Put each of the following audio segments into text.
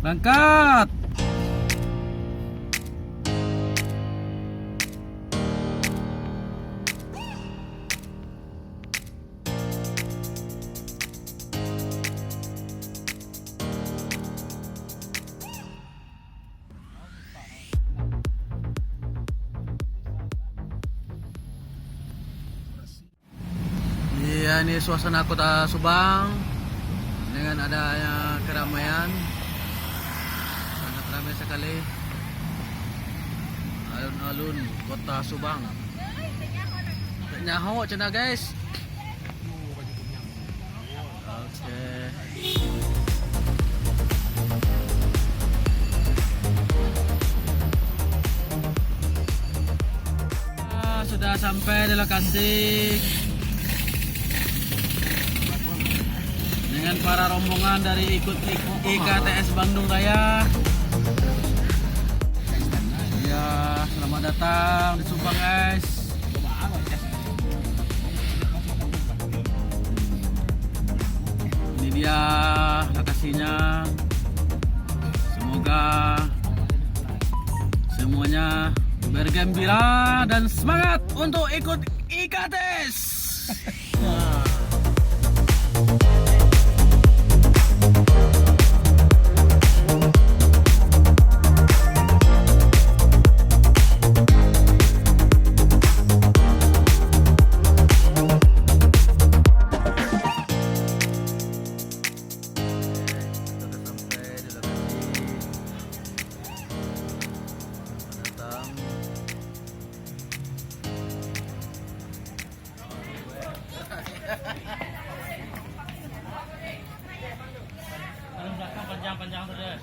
Berangkat. Iya, ini suasana kota Subang dengan adanya keramaian, sangat ramai sekali. Alun-alun kota Subang. Nyaho cina guys. Oke. Sudah sampai di lokasi dengan para rombongan dari Ikutkt's Bandung Raya. Ya, selamat datang di Subang guys. Ini dia lokasinya. Semoga semuanya bergembira dan semangat untuk ikut Ikutkt's. Panjang-panjang terus.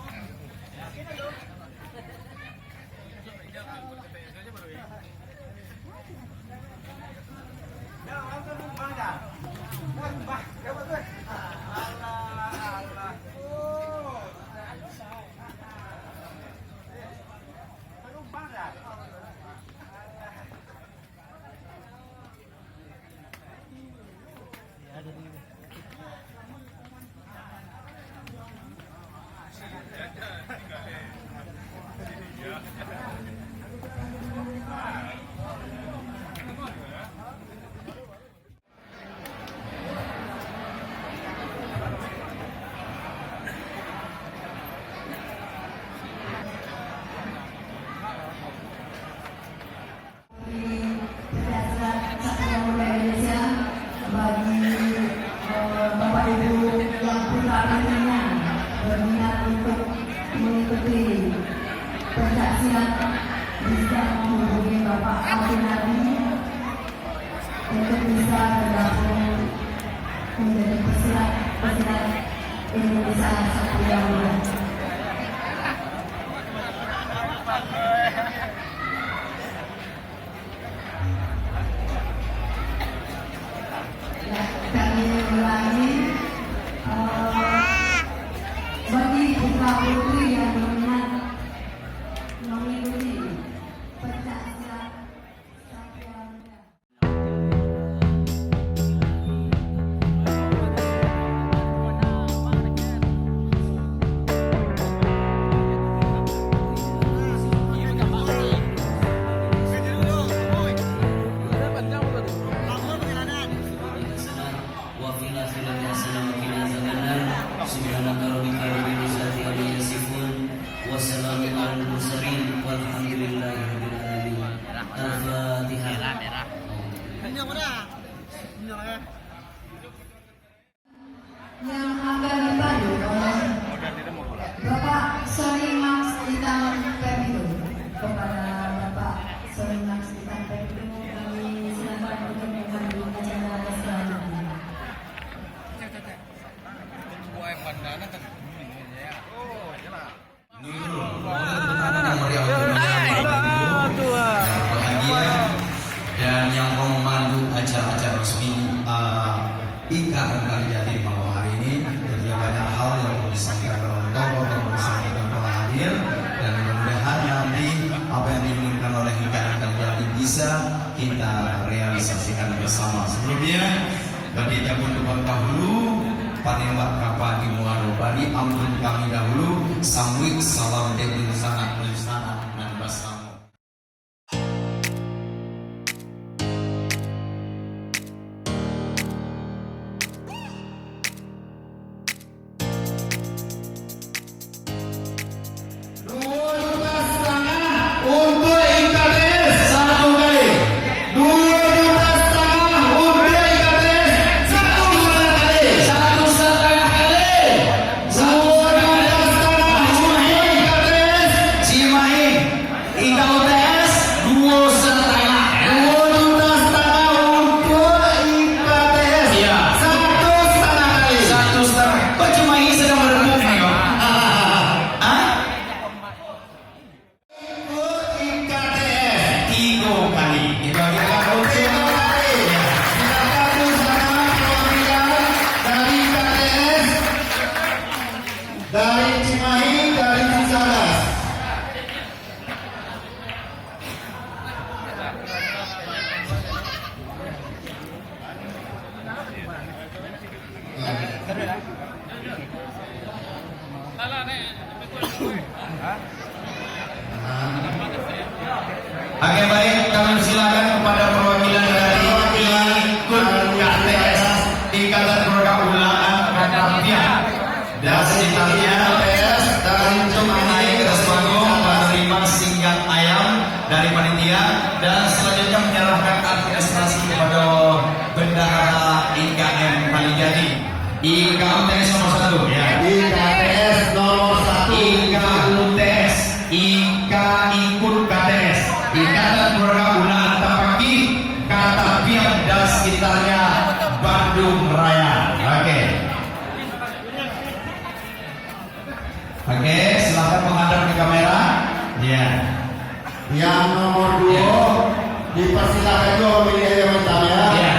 Bisa menghubungi Bapak Alvinadi untuk bisa bergabung menjadi pesilat Indonesia satu yang muda. Kami ulangi bagi putra putri yang berminat mengikuti pencaksilat Keluarga. Yang akan dipandu oleh Bapak Sony Max Itan Pemilu. Kepada Bapak Sony Max Itan Pemilu, kami silakan untuk memandu acara selanjutnya. Dan yang mau memandu acara-acara resmi Ikatan Kalijati malam hari ini, tentunya banyak hal yang mau disampaikan oleh tokoh dan disampaikan oleh hadir, dan mudah-mudahan nanti apa yang diinginkan oleh Ikatan Kalijati bisa kita realisasikan bersama. Sebelumnya bagi jabun dahulu, panembak kapal di Muaro Bali, ampun kami dahulu. Samwik salam dari sangat menyenangkan dan bersama. Untuk Ikutkt's satu kali, 2,5 juta untuk Ikutkt's satu kali, 1,5 kali, 2,5 untuk Ikutkt's Cimahi, Ikutkt's 2,5. 2,5 untuk Ikutkt's, Iya. 1,5 kali, 1,5. Kok Cimahi sedang berembuk nih kok? Hah? Ikutkt's 3 kali. Itu silakan bersama perwakilan dari Ikutkt's, dari Cimahi, dari Cicadas. Oke baik, kami silakan kepada perwakilan dari Ikutkt's Ikatan Keluarga Ulakan Katapaiang dan sekitarnya dari Cimahi Kebersamaan menerima singkat ayam dari panitia dan selanjutnya menyerahkan administrasi kepada bendahara IKM Kalijati. Ikutkt's nomor 1 ya. Ikutkt's nomor 1. Ikutkt's Ikutkt's Ikatan Keluarga Ulakan Tapakis Katapaiang dan sekitarnya Bandung Raya. Oke, silakan menghadap ke kamera. Ya. Yang nomor 2 dipersilakan juga memilih yang bertanya. Ya.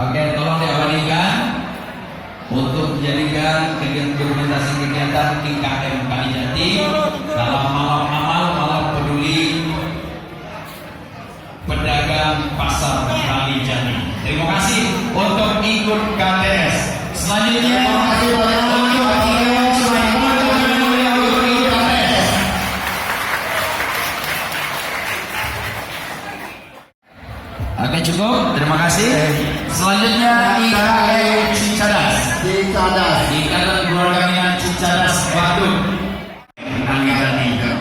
Oke, tolong diabadikan untuk menjadikan dokumentasi kegiatan IKM Kalijati dalam malam amal, malam peduli pedagang pasar Kalijati. Terima kasih untuk Ikutkt's. Selanjutnya Terima kasih banyak. untuk Ikutkt's. Oke cukup, terima kasih. Selanjutnya IKM Cicadas. Cicadas. Ikatan Keluarga Cicadas Bandung.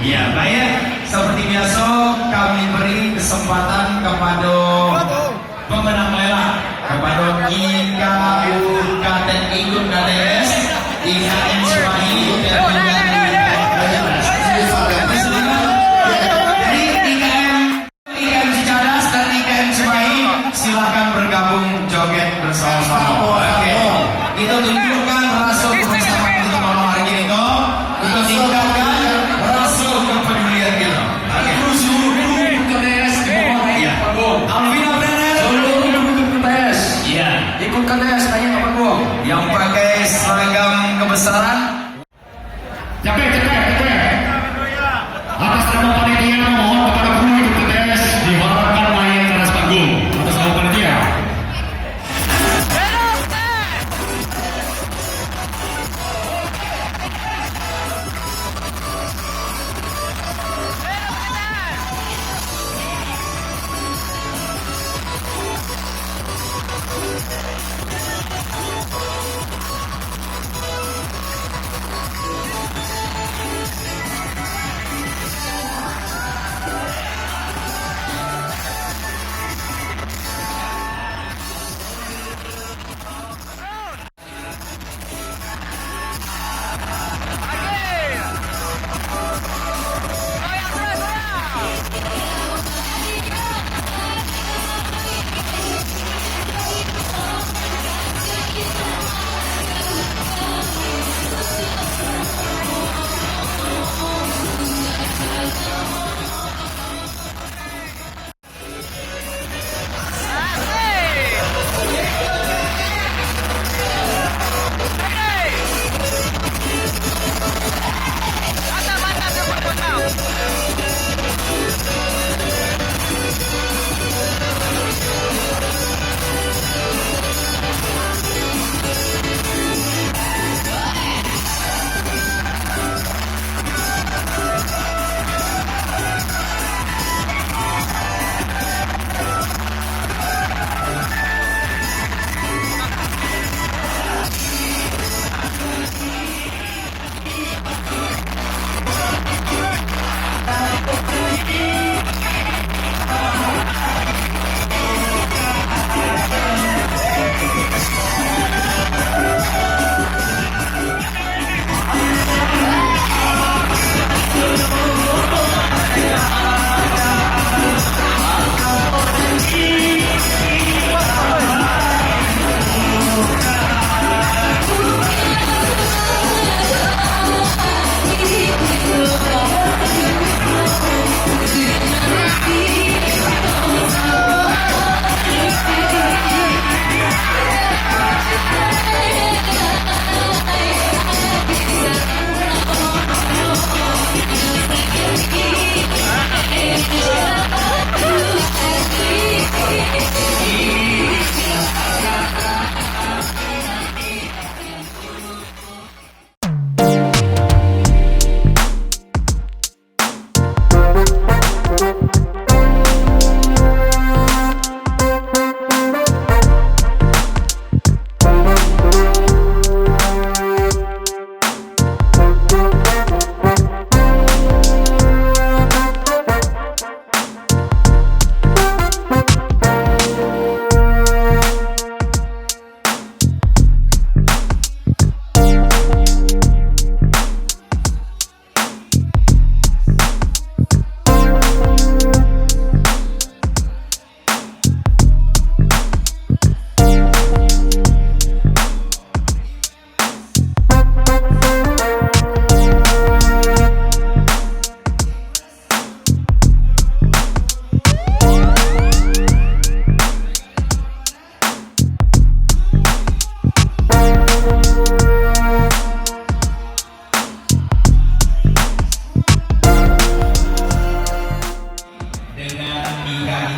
Ya baik, seperti biasa kami beri kesempatan kepada pemenang lelang kepada Ikutkt's, IKM Cimahi dan juga Ikutkt's. Jadi IKM Cicadas dan IKM Cimahi silakan bergabung joget bersama-sama. Oke, kita tunjukkan rasa kebersamaan kita malam hari ini toh, untuk tingkatkan rasa kepedulian kita. Oke. Iya. Alvina Beres. Ikutkt's. Iya. Ikutkt's tanya apa gua? Yang pakai seragam kebesaran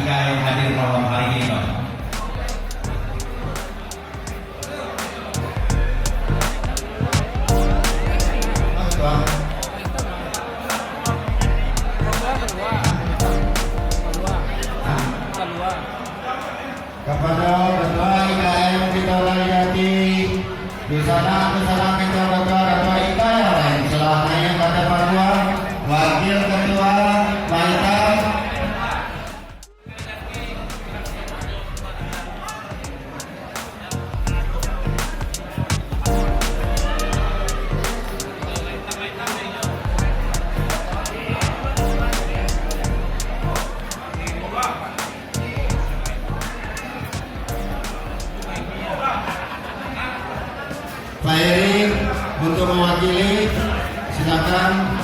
IKA yang hadir malam hari ini, Bang. Kepada ketua IKM kita Kalijati, di sana kita ketua IKA yang lain, selanjutnya Katapaiang, wakil ketua RAYA. Pak Eri untuk mewakili, silakan.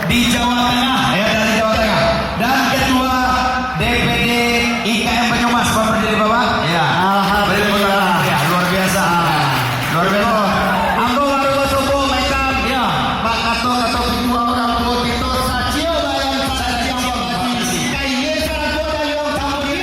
Di Jawa Tengah, ya dari Jawa Tengah. Dan ketua DPD IKM Banyumas, Pak berdiri Bapak. Ya, alhamdulillah. Ya, luar biasa. Luar biasa. Anggo baru sopo mekam. Ya, Pak Kato atau ketua orang tua itu sacio bayang sacio Bapak. Kaye sarako dayong kamu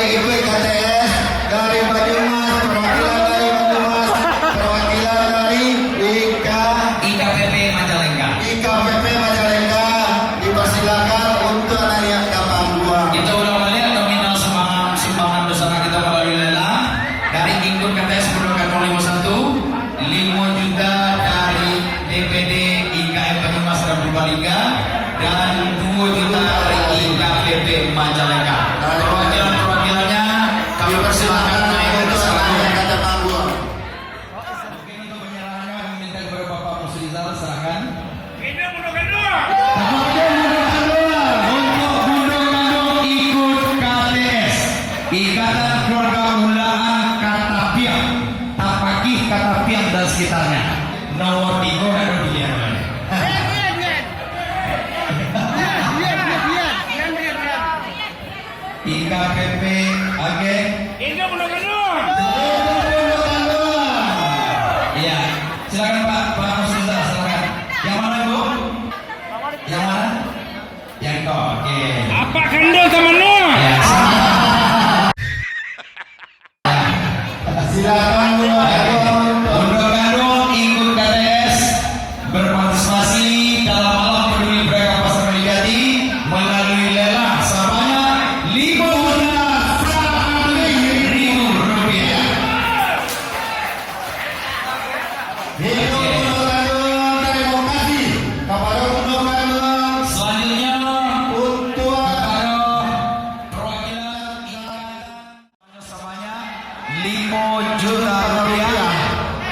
Ikutkt's, dari Banyumas, perwakilan dari Banyumas, perwakilan dari IKPP Majalengka. IKPP Majalengka dipersilakan untuk naik kapal buang. Kita udah melihat nominal sumbangan besar kita melalui lelang dari Ikutkt's Undangan 51, 5 juta dari DPD IKM Banyumas dan Purbalingga, dan 2 juta dari IKPP Majalengka. Perwakilannya kami persilakan naik ke atas panggung. Katapaiang. Oke, untuk penyerahannya kami minta kepada Bapak Musrizal serahkan. Untuk Undangan Ikutkt's, Ikatan Keluarga Ulakan Katapaiang, Tapakis, Katapaiang dan sekitarnya. Nomor 3 ada di Jerman. IKPP Age. Iya, silakan Pak Musrizal, silakan. Yang mana Bu? Yang mana? Yang itu, oke. Apa kandung temennya? Ya, Silakan Undangan Ikutkt's berpartisipasi dalam malam peduli mereka pasar Kalijati melalui lelang sebanyak 500.000 rupiah. Hidup Undangan, terima kasih kepada Undangan Selanjutnya untuk kepada perwakilan Ikatan sebanyak 5 juta rupiah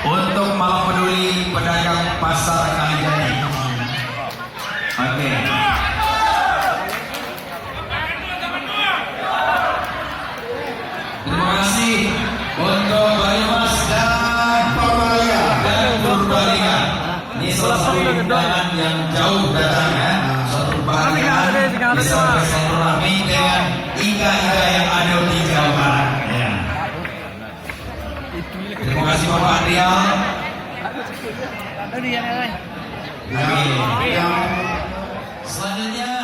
untuk malam peduli pedagang pasar Kalijati. Oke. Terima kasih untuk Banyumas dan Purbalingga. Ini salah satu undangan yang jauh datangnya, suatu bahagian bisa bersilaturahmi dengan ika-ika yang ada di Jawa Barat. Ya. Terima kasih Bapak Adrian. yang Selanjutnya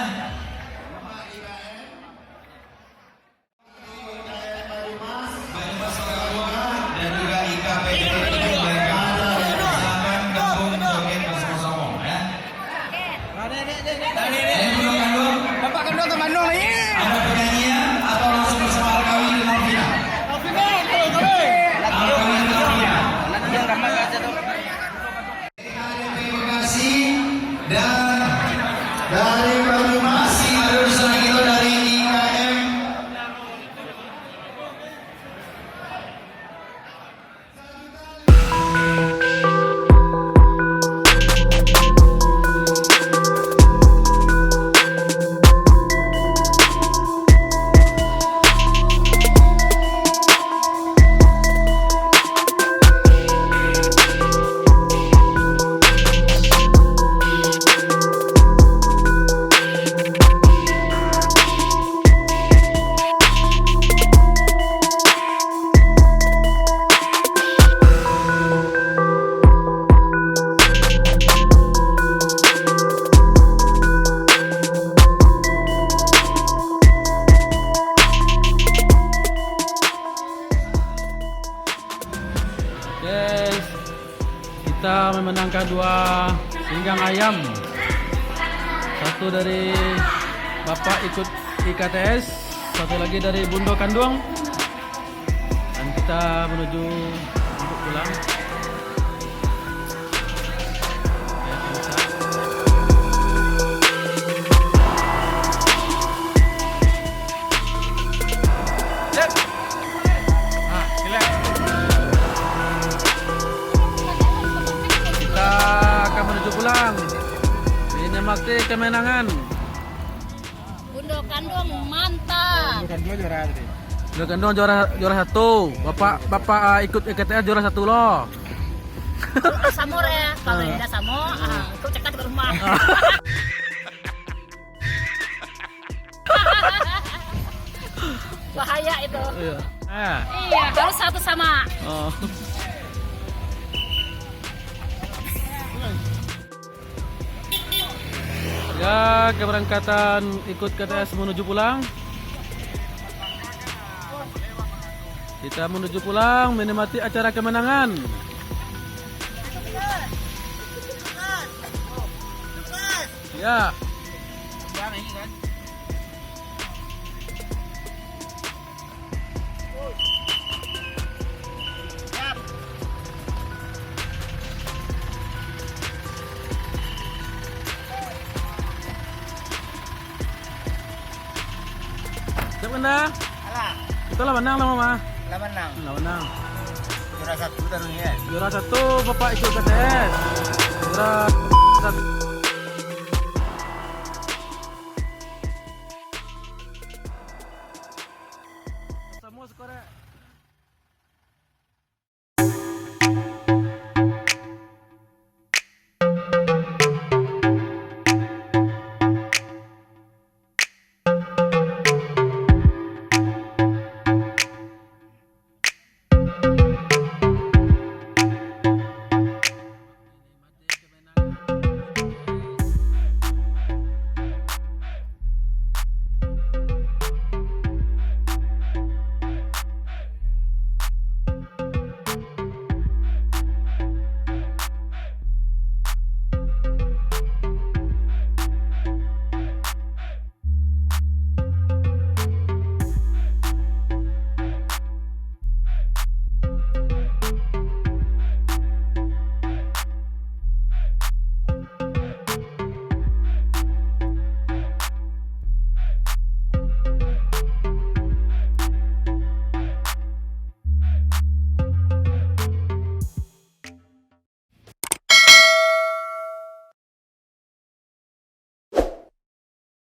Banyumas Keluarga dan juga IKPD mereka silakan gabung joget bersama-sama ya. Bapak kandung teman lo ini. Ada penyanyian atau langsung bersama Alkawi di Malvina? Alkawi di Malvina. Terima kasih dan dari Banyumas. masih ada urusan kita dari IKM. Yes, kita memenangkan 2 pinggang ayam. Satu dari Bapak Ikutkt's, satu lagi dari Bundo Kandung. Dan kita menuju untuk pulang. Ya, bisa. Kita akan menuju pulang. Ini makti kemenangan. Bundo Kandung mantap. Bundo Kandung juara 1. Bapak Ikutkt's juara 1 loh. Samur ya. Kalau tidak samur, itu cekat ke rumah. Bahaya itu. Iya. Iya, harus satu sama. Oh. Ya, keberangkatan Ikutkt's menuju pulang. Kita menuju pulang menikmati acara kemenangan. Ya. Siap kan dah? Alah, Kita lah menang lah mama. lah menang. Lah menang. Juara 1 taruhnya. Juara 1 Bapak Ikutkt's. Juara 1. Semua skor